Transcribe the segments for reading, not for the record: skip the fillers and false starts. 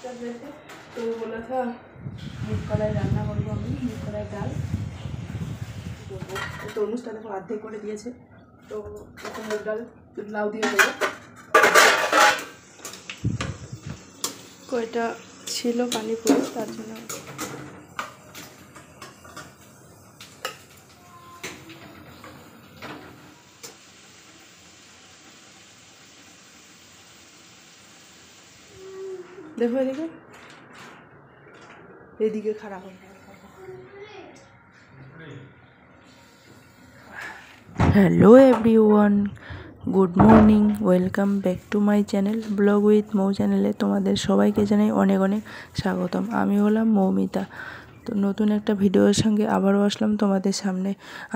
तो बोला था मुग कलाई রান্না করবো আমি, মুগ কলাই ডাল করবো। তরমুজটা দেখো অর্ধেক করে দিয়েছে, তো এখন মুগ ডাল লাউ দিয়ে দেবো। কয়টা ছিল পানি পড়ে, তার জন্য দেখো এদিকে এদিকে খারাপ হবে। Hello everyone, good morning, welcome back to my channel vlog with Mou চ্যানেলে তোমাদের সবাইকে জানাই অনেক অনেক স্বাগতম। আমি হলাম মৌমিতা। তো নতুন একটা ভিডিওর সঙ্গে আবারও আসলাম তোমাদের সামনে।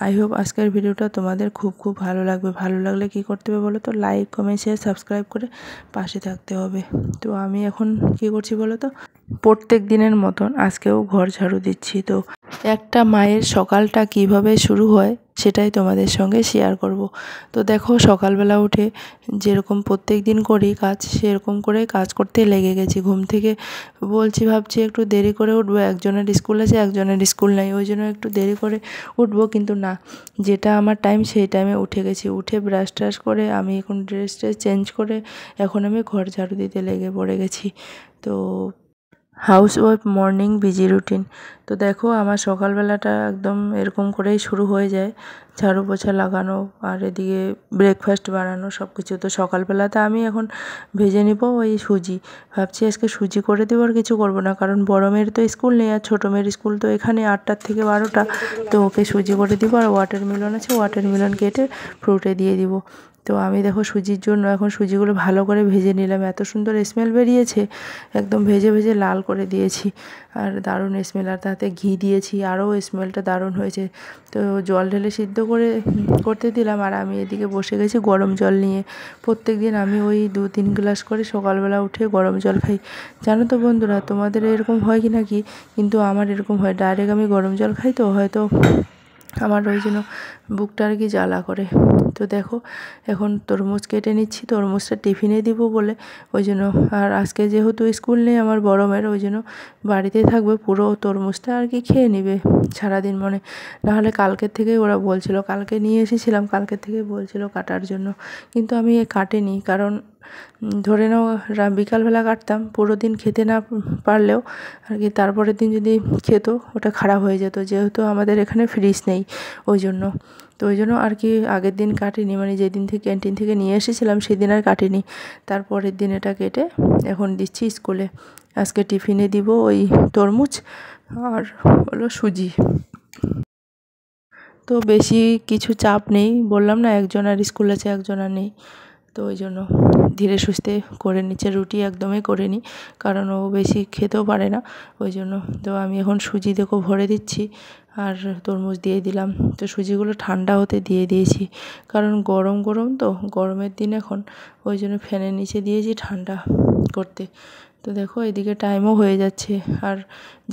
আই হোপ আজকের ভিডিওটা তোমাদের খুব খুব ভালো লাগবে। ভালো লাগলে কী করতে হবে বলো তো, লাইক কমেন্ট শেয়ার সাবস্ক্রাইব করে পাশে থাকতে হবে। তো আমি এখন কী করছি বলো তো, প্রত্যেক দিনের মতন আজকেও ঘর ঝাড়ু দিচ্ছি। তো একটা মায়ের সকালটা কিভাবে শুরু হয় সেটাই তোমাদের সঙ্গে শেয়ার করব। তো দেখো সকালবেলা উঠে যেরকম প্রত্যেক দিন করি কাজ, সেরকম করে কাজ করতে লেগে গেছি। ঘুম থেকে ভাবছি একটু দেরি করে উঠবো, একজনের স্কুল আছে একজনের স্কুল নেই, ওই জন্য একটু দেরি করে উঠবো, কিন্তু না, যেটা আমার টাইম সেই টাইমে উঠে গেছি। উঠে ব্রাশ ট্রাশ করে আমি এখন ড্রেস চেঞ্জ করে এখন আমি ঘর ঝাড়ু দিতে লেগে পড়ে গেছি। তো house wife morning busy routine. তো দেখো আমার সকালবেলাটা একদম এরকম করেই শুরু হয়ে যায়, ঝাড়ু পোছা লাগানো আর এদিকে ব্রেকফাস্ট বানানো সব কিছু। তো সকালবেলাতে আমি এখন ভেজে নিব ওই সুজি। ভাবছি আজকে সুজি করে দেবো, আর কিছু করবো না, কারণ বড় মেয়ের তো স্কুল নেই আর ছোটো মেয়ের স্কুল তো এখানে 8টার থেকে 12টা। তো ওকে সুজি করে দিব, আর ওয়াটারমেলন আছে ওয়াটারমেলন কেটে ফ্রুটে দিয়ে দিব। তো আমি দেখো সুজির জন্য এখন সুজিগুলো ভালো করে ভেজে নিলাম, এত সুন্দর স্মেল বেরিয়েছে, একদম ভেজে ভেজে লাল করে দিয়েছি, আর দারুণ স্মেল। আর তাতে ঘি দিয়েছি, আরও স্মেলটা দারুণ হয়েছে। তো জল ঢেলে সিদ্ধ করতে দিলাম, আর আমি এদিকে বসে গেছি গরম জল নিয়ে। প্রত্যেক দিন আমি ওই 2-3 গ্লাস করে সকালবেলা উঠে গরম জল খাই। জানো তো বন্ধুরা, তোমাদের এরকম হয় কি না কি, কিন্তু আমার এরকম হয়, ডাইরেক্ট আমি গরম জল খাই, তো হয়তো আমার ওই জন্য বুকটা আর কি জ্বালা করে। তো দেখো এখন তরমুজ কেটে নিচ্ছি, তরমুজটা টিফিনে দিব বলে ওই জন্য। আর আজকে যেহেতু স্কুল নেই আমার বড় মেয়ের, ওই জন্য বাড়িতেই থাকবে, পুরো তরমুজটা আর কি খেয়ে নেবে সারাদিন মনে। নাহলে কালকের থেকেই ওরা বলছিল, কালকে নিয়ে এসেছিলাম, কালকের থেকেই বলছিল কাটার জন্য, কিন্তু আমি কাটিনি, কারণ ধরে নাও বিকালবেলা কাটতাম, পুরো দিন খেতে না পারলেও আর কি তারপরের দিন যদি খেত ওটা খারাপ হয়ে যেত, যেহেতু আমাদের এখানে ফ্রিজ নেই ওই জন্য। তো ওই জন্য আর কি আগের দিন কাটিনি, মানে যেদিন থেকে ক্যান্টিন থেকে নিয়ে এসেছিলাম সেদিন আর কাটিনি। তারপরের দিন এটা কেটে এখন দিচ্ছি স্কুলে। আজকে টিফিনে দিব ওই তরমুজ আর হলো সুজি। তো বেশি কিছু চাপ নেই, বললাম না একজনের স্কুল আছে একজনের নেই, তো ওই জন্য ধীরে সুস্থে করে নিচ্ছে। রুটি একদমই করে নিই, কারণ ও বেশি খেতেও পারে না ওই জন্য। তো আমি এখন সুজি দেখো ভরে দিচ্ছি আর তরমুজ দিয়ে দিলাম। তো সুজিগুলো ঠান্ডা হতে দিয়ে দিয়েছি, কারণ গরম গরম তো, গরমের দিন এখন, ওই জন্য ফ্যানের নিচে দিয়েছি ঠান্ডা করতে। তো দেখো এদিকে টাইমও হয়ে যাচ্ছে। আর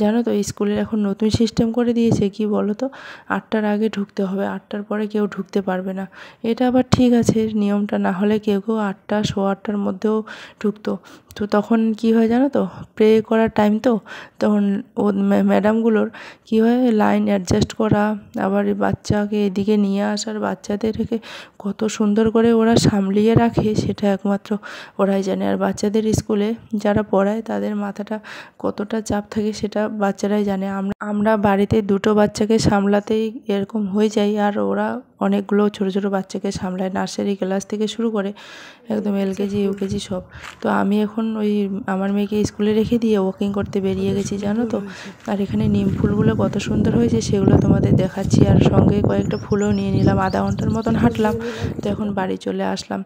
জানো তো স্কুলের এখন নতুন সিস্টেম করে দিয়েছে, কি বলো তো, 8টার আগে ঢুকতে হবে, 8টার পরে কেউ ঢুকতে পারবে না। এটা আবার ঠিক আছে নিয়মটা, না হলে কেউ কেউ 8টা 8:15টার মধ্যেও ঢুকতো। তো তখন কি হয় জানো তো, প্রে করার টাইম তো, তখন ও ম্যাডামগুলোর কী হয়, লাইন অ্যাডজাস্ট করা, আবার বাচ্চাকে এদিকে নিয়ে আসার, বাচ্চাদেরকে কত সুন্দর করে ওরা সামলিয়ে রাখে সেটা একমাত্র ওরাই জানে। আর বাচ্চাদের স্কুলে যারা পড়ায় তাদের মাথাটা কতটা চাপ থাকে সেটা বাচ্চারাই জানে। আমরা বাড়িতে 2টো বাচ্চাকে সামলাতেই এরকম হয়ে যায়, আর ওরা অনেকগুলো ছোটো ছোটো বাচ্চাকে সামলায়, নার্সারি ক্লাস থেকে শুরু করে একদম এলকেজি ইউকেজি সব। তো আমি এখন ওই আমার মেয়েকে স্কুলে রেখে দিয়ে ওয়াকিং করতে বেরিয়ে গেছি জানো তো। আর এখানে নিম ফুলগুলো কত সুন্দর হয়েছে সেগুলো তোমাদের দেখাচ্ছি, আর সঙ্গে কয়েকটা ফুলও নিয়ে নিলাম। আধা ঘন্টার মতন হাঁটলাম, তো এখন বাড়ি চলে আসলাম।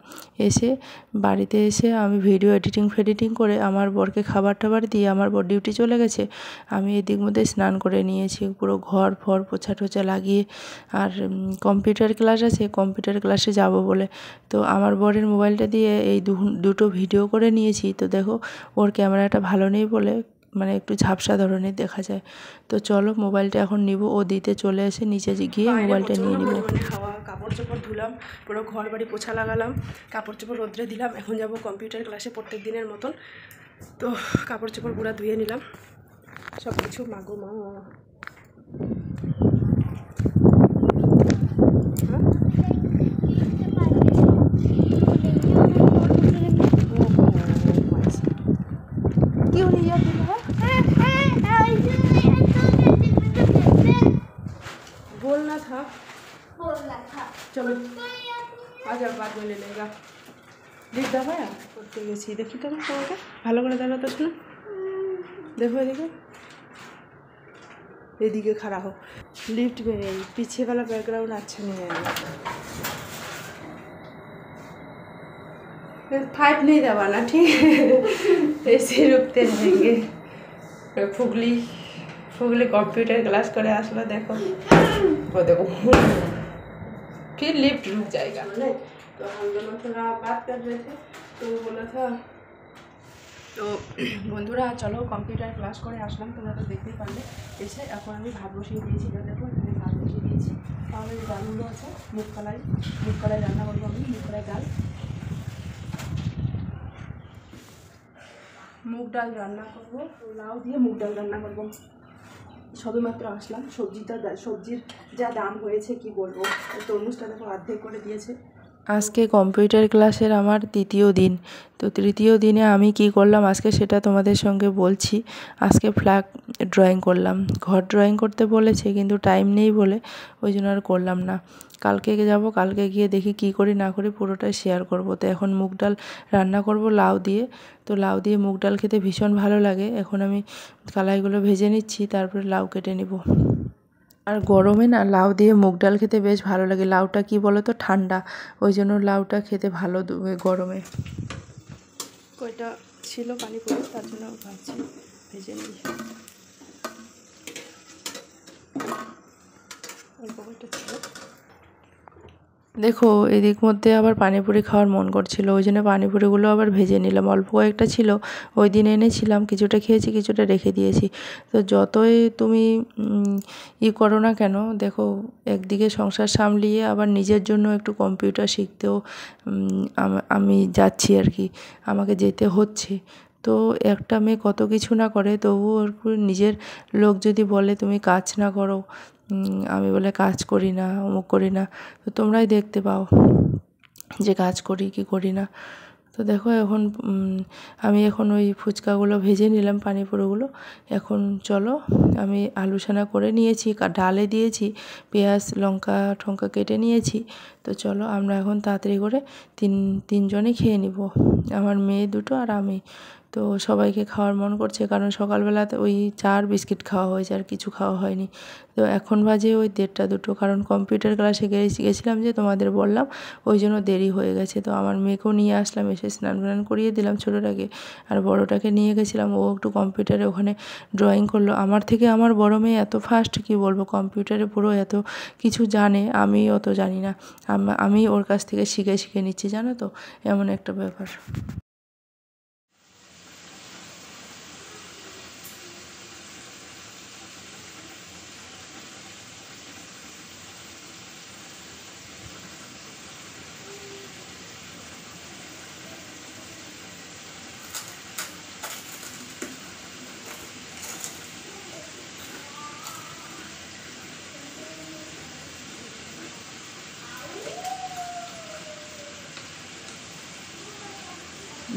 বাড়িতে এসে আমি ভিডিও এডিটিং করে আমার বরকে খাবার টাবার দিয়ে আমার বর ডিউটি চলে গেছে। আমি এদিক মধ্যে স্নান করে নিয়েছি, পুরো ঘর ফর পোছা টোছা লাগিয়ে। আর কম্পিউটার ক্লাস আছে, কম্পিউটার ক্লাসে যাব বলে, তো আমার বরের মোবাইলটা দিয়ে এই দুটো ভিডিও করে নিয়েছি। তো দেখো ওর ক্যামেরাটা ভালো নেই বলে মানে একটু ঝাপসা ধরনের দেখা যায়। তো চলো মোবাইলটা এখন নিব, ও দিতে চলে এসে নিচে গিয়ে মোবাইলটা নিয়ে নিব। হাওয়া, কাপড় চোপড় ধুলাম, পুরো ঘর বাড়ি পোছা লাগালাম, কাপড় চোপড় রোদ্রে দিলাম। এখন যাব কম্পিউটার ক্লাসে প্রত্যেক দিনের মতন। তো কাপড় চোপড় পুরো ধুয়ে নিলাম সব কিছু। মাগো মা, क्यों नहीं याद दिला? बोलना था। चलो आ जाओ, बाद में ले लेगा। देख दबाया করতে গেছি, দেখি তো তোমাকে ভালো করে দাঁড়াতে শোনো। देखो एदिके, एदिके खड़ा हो। लिफ्ट में नहीं, पीछे वाला बैकग्राउंड अच्छा नहीं है। 5 नहीं दबाना, ठीक है? ऐसे रुकते रहेंगे। फुगली फुगली कंप्यूटर क्लास करे आसलो, देखो वो देखो फिर लिफ्ट रुक जाएगा। तो हम दोनों थोड़ा बात कर रहे थे, तो बोला था তো বন্ধুরা চলো কম্পিউটার ক্লাস করে আসলাম, তোমরা তো দেখতেই পারলে। এসে এখন আমি ভাত বসিয়ে দিয়েছি, দেখো এখানে ভাত বসিয়ে দিয়েছি। তাহলে ডালগুলো আছে, মুগ কলাই রান্না করবো আমি, মুগ কলাই ডাল, মুগ ডাল রান্না করবো, লাউ দিয়ে মুগ ডাল রান্না করবো। সবে মাত্র আসলাম, সবজির যা দাম হয়েছে কি বলবো। তরমুজটা দেখো অর্ধেক করে দিয়েছে। আজকে কম্পিউটার ক্লাসের আমার তৃতীয় দিন। তো তৃতীয় দিনে আমি কি করলাম আজকে সেটা তোমাদের সঙ্গে বলছি। আজকে ফ্ল্যাগ ড্রয়িং করলাম। ঘর ড্রয়িং করতে বলেছে কিন্তু টাইম নেই বলে ওই জন্য আর করলাম না। কালকে যাব, কালকে গিয়ে দেখি কি করি না করি পুরোটাই শেয়ার করব। তো এখন মুগ ডাল রান্না করব লাউ দিয়ে। তো লাউ দিয়ে মুগ ডাল খেতে ভীষণ ভালো লাগে। এখন আমি কলাইগুলো ভেজে নিচ্ছি, তারপরে লাউ কেটে নেব। আর গরমে না লাউ দিয়ে মুগ ডাল খেতে বেশ ভালো লাগে। লাউটা কি বলো তো ঠান্ডা, ওই জন্য লাউটা খেতে ভালো গরমে। কয়টা ছিল পানি পড়ে, তার জন্য ভাবছি ভেজে নিই। অল্প কয়টা ছিল। দেখো এদিক মধ্যে আবার পানিপুরি খাওয়ার মন করছিল, ওই জন্য পানিপুরিগুলো আবার ভেজে নিলাম। অল্প কয়েকটা ছিল, ওই দিন এনেছিলাম, কিছুটা খেয়েছি কিছুটা রেখে দিয়েছি। তো যতই তুমি করো না কেন, দেখো একদিকে সংসার সামলিয়ে আবার নিজের জন্য একটু কম্পিউটার শিখতেও আমি যাচ্ছি আর কি, আমাকে যেতে হচ্ছে। তো একটা মেয়ে কত কিছু না করে, তবুও নিজের লোক যদি বলে তুমি কাজ না করো, আমি বলে কাজ করি না, অমুক করি না, তো তোমরাই দেখতে পাও যে কাজ করি কি করি না। তো দেখো এখন আমি এখন ওই ফুচকাগুলো ভেজে নিলাম, পানিপুরিগুলো। এখন চলো আমি আলু সানা করে নিয়েছি, ডালে দিয়েছি, পেঁয়াজ লঙ্কা ঠঙ্কা কেটে নিয়েছি। তো চলো আমরা এখন তাড়াতাড়ি করে তিনজনে খেয়ে নিব, আমার মেয়ে দুটো আর আমি। তো সবাইকে খাওয়ার মন করছে, কারণ সকালবেলাতে ওই চা আর বিস্কিট খাওয়া হয়েছে, আর কিছু খাওয়া হয়নি। তো এখন বাজে ওই 1:30 2, কারণ কম্পিউটার ক্লাসে গেছিলাম যে তোমাদের বললাম, ওই জন্য দেরি হয়ে গেছে। তো আমার মেয়েকেও নিয়ে আসলাম, এসে স্নান করিয়ে দিলাম ছোটোটাকে, আর বড়োটাকে নিয়ে গেছিলাম, ও একটু কম্পিউটারে ওখানে ড্রয়িং করলো। আমার থেকে আমার বড়ো মেয়ে এত ফাস্ট কি বলবো, কম্পিউটারে পুরো এত কিছু জানে, আমি অত জানি না। আমি ওর কাছ থেকে শিখে নিচ্ছি, জানো তো, এমন একটা ব্যাপার।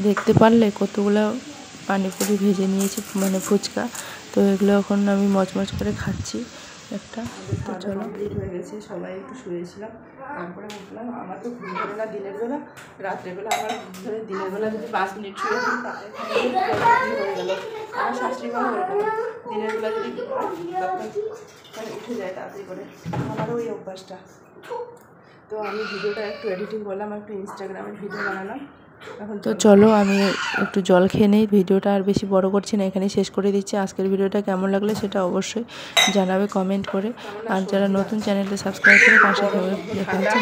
দেখতে পারলে কতগুলো পানিপুরি ভেজে নিয়েছি, মানে ফুচকা। তো এগুলো এখন আমি মচমচ করে খাচ্ছি একটা। তো চলো কমপ্লিট হয়ে গেছে, সবাই একটু শুয়েছিলাম, তারপরে উঠলাম। আমার তো ঘুম ধরে না দিনের বেলা, রাত্রেবেলা আমার ঘুম ধরে। দিনের বেলা যদি 5 মিনিট শুয়ে দিই তাহলে হয়ে গেল। আমার শাশুড়ি মা ওরকম, দিনের বেলা যদি মানে উঠে যায় তাড়াতাড়ি করে, আমারও ওই অভ্যাসটা। তো আমি ভিডিওটা একটু এডিটিং করলাম, একটু ইনস্টাগ্রামে ভিডিও বানালাম। তো চলো আমি একটু জল খেয়ে নেই, ভিডিওটা আর বেশি বড় করছি না, এখানেই শেষ করে দিচ্ছি। আজকের ভিডিওটা কেমন লাগলে সেটা অবশ্যই জানাবে কমেন্ট করে, আর যারা নতুন চ্যানেলটা সাবস্ক্রাইব করে পাশে থাকবে। দেখা হচ্ছে।